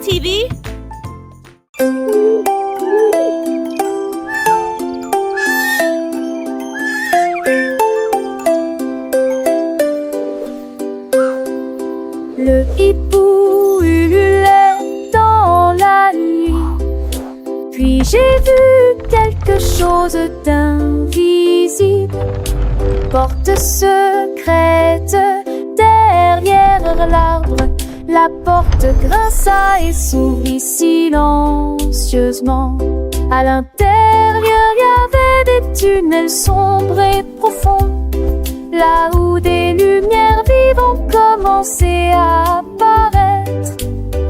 TV. Le hibou ululait dans la nuit. Puis j'ai vu quelque chose d'invisible. Porte secrète derrière l'arbre. La porte grinça et s'ouvrit silencieusement. À l'intérieur, il y avait des tunnels sombres et profonds, là où des lumières vives ont commencé à apparaître.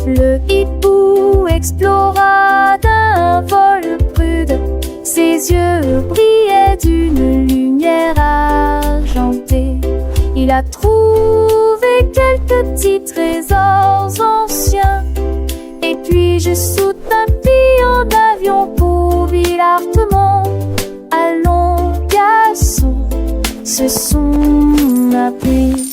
Le hibou explora d'un vol prude. Ses yeux brillaient d'une lumière argentée. Il a trouvé quelques petits trésors anciens. Et puis je saute un pied en avion pour Villard-de-Mont. Allons, garçon, ce sont ma pluie.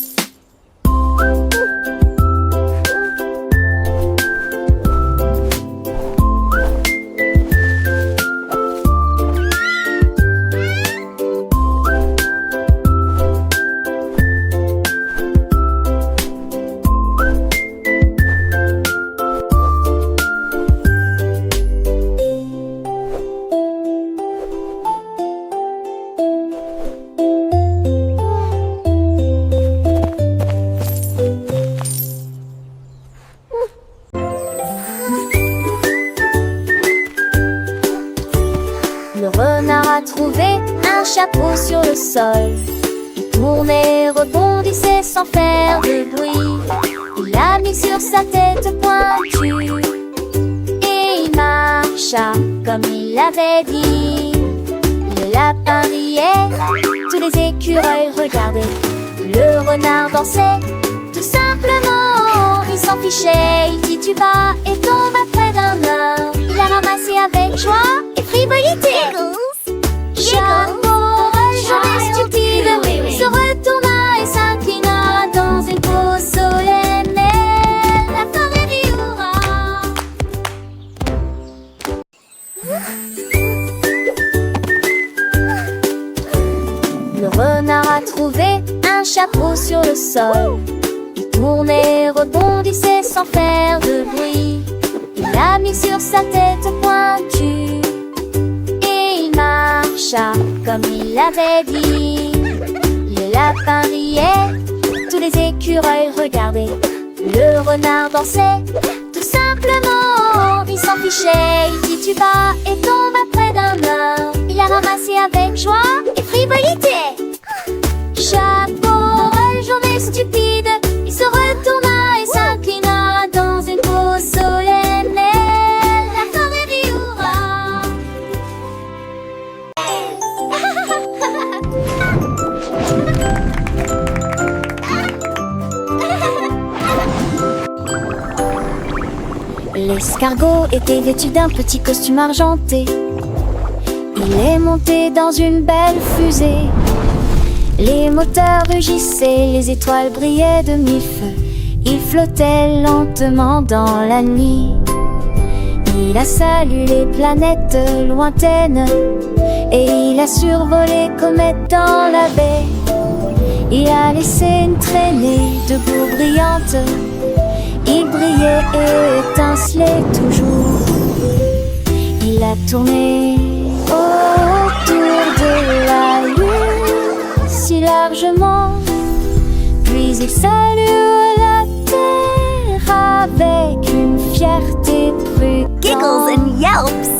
Le renard a trouvé un chapeau sur le sol. Il tournait, rebondissait sans faire de bruit. Il l'a mis sur sa tête pointue et il marcha comme il l'avait dit. Le lapin riait, tous les écureuils regardaient. Le renard dansait, tout simplement. Il s'en fichait, il tituba et tomba près d'un arbre. Il l'a ramassé avec joie et frivolité. Chapeau, journée stupide, se retourna et s'inclina dans une pose solennelle. La forêt du hurrah. Le renard a trouvé un chapeau sur le sol. Il tournait, rebondissait sans faire de bruit. Il l'a mis sur sa tête pointue et il marcha comme il l'avait dit. Le lapin riait, tous les écureuils regardaient. Le renard dansait, tout simplement. Il s'en fichait, il tituba et tomba près d'un arbre. Il l'a ramassé avec joie et frivolité. Chapeau, journée stupide, il se retourna et s'inclina dans une pose solennelle. La forêt du hurrah. L'escargot était vêtu d'un petit costume argenté. Il est monté dans une belle fusée. Les moteurs rugissaient, les étoiles brillaient de mille feux. Il flottait lentement dans la nuit. Il a salué les planètes lointaines et il a survolé comètes dans la baie. Il a laissé une traînée de boue brillante. Il brillait et étincelait toujours. Il a tourné autour de la lune si largement, puis il salua la terre avec une fierté prudente. Giggles and yelps.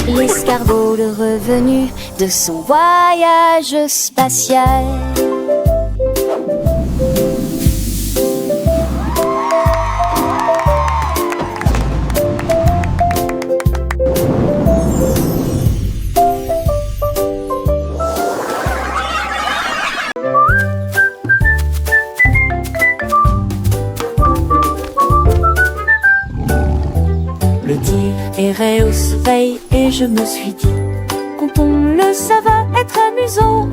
L'escargot le revenu de son voyage spatial. Le tigre errait au soleil et je me suis dit, quand on le ça va être amusant.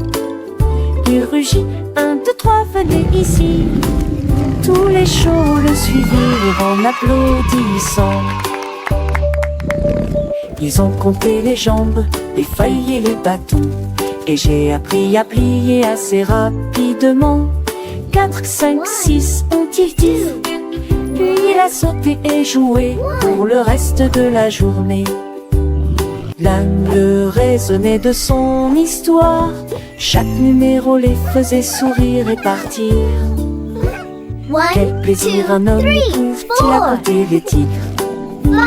Il rugit, 1, 2, 3, venez ici. Tous les chevaux le suivirent en applaudissant. Ils ont compté les jambes, les feuilles et les bâtons, et j'ai appris à plier assez rapidement. 4, 5, 6, ont-ils dit. Puis il a sauté et joué pour le reste de la journée. L'angle résonnait de son histoire, chaque numéro les faisait sourire et partir. Quel plaisir un homme éprouve-t-il à compter les tigres. 5.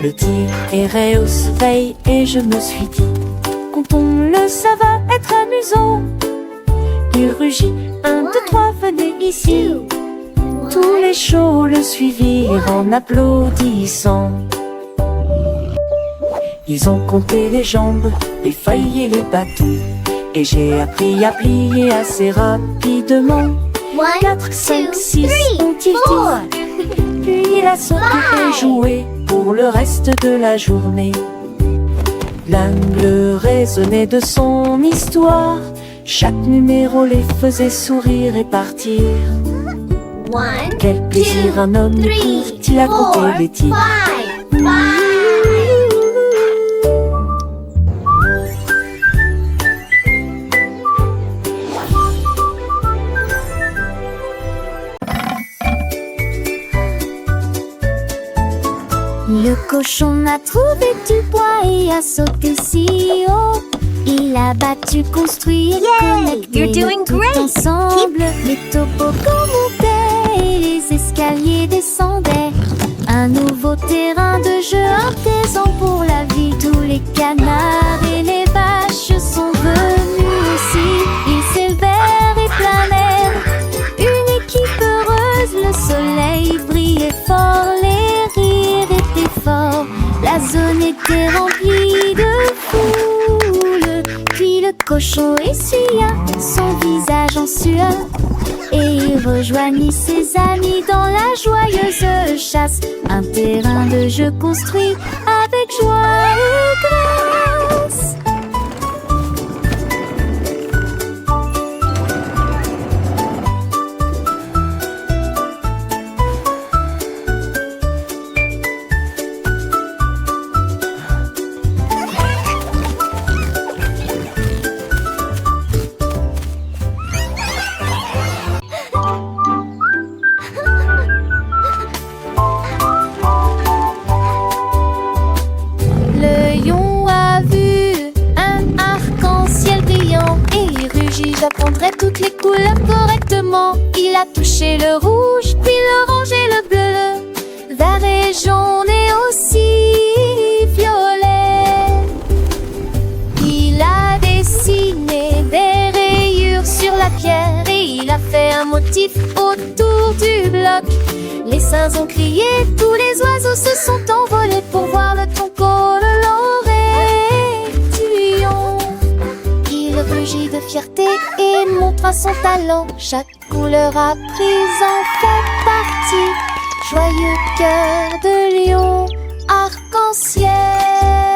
Le tigre errait au soleil et je me suis dit, comptons-le, ça va être amusant. Il rugit, 1, 2, 3, venez ici. Tous les chauds le suivirent en applaudissant. Ils ont compté les jambes, les feuilles et les bâtons, et j'ai appris à plier assez rapidement. 4, 5, 6, ont-ils dit. Puis il a sauté et joué pour le reste de la journée. L'angle résonnait de son histoire, chaque numéro les faisait sourire et partir. Quel plaisir un homme éprouve-t-il à compter les tigres. 5. Le cochon a trouvé du bois et a sauté si haut. Il a battu, construit et connecté You're doing tout great. ensemble. Les toboggans montaient et les escaliers descendaient. Un nouveau terrain de jeu, un plaisant pour la vie. Tous les canards et les vaches sont venus aussi. Ils s'élevèrent et planèrent, une équipe heureuse. Le soleil brillait fort, les rires étaient forts. La zone était remplie de foule. Puis le cochon essuya son visage en sueur et il rejoignit ses amis dans la joyeuse chasse. Un terrain de jeu construit avec joie et grâce. J'apprendrai toutes les couleurs correctement. Il a touché le rouge, puis l'orange et le bleu, vert et jaune et aussi violet. Il a dessiné des rayures sur la pierre et il a fait un motif autour du bloc. Les singes ont crié, tous les oiseaux se sont envolés pour voir le tronc de l'oreillon. Il rugit de fierté et montra son talent. Chaque couleur apprise en fait partie. Joyeux cœur de lion, arc-en-ciel.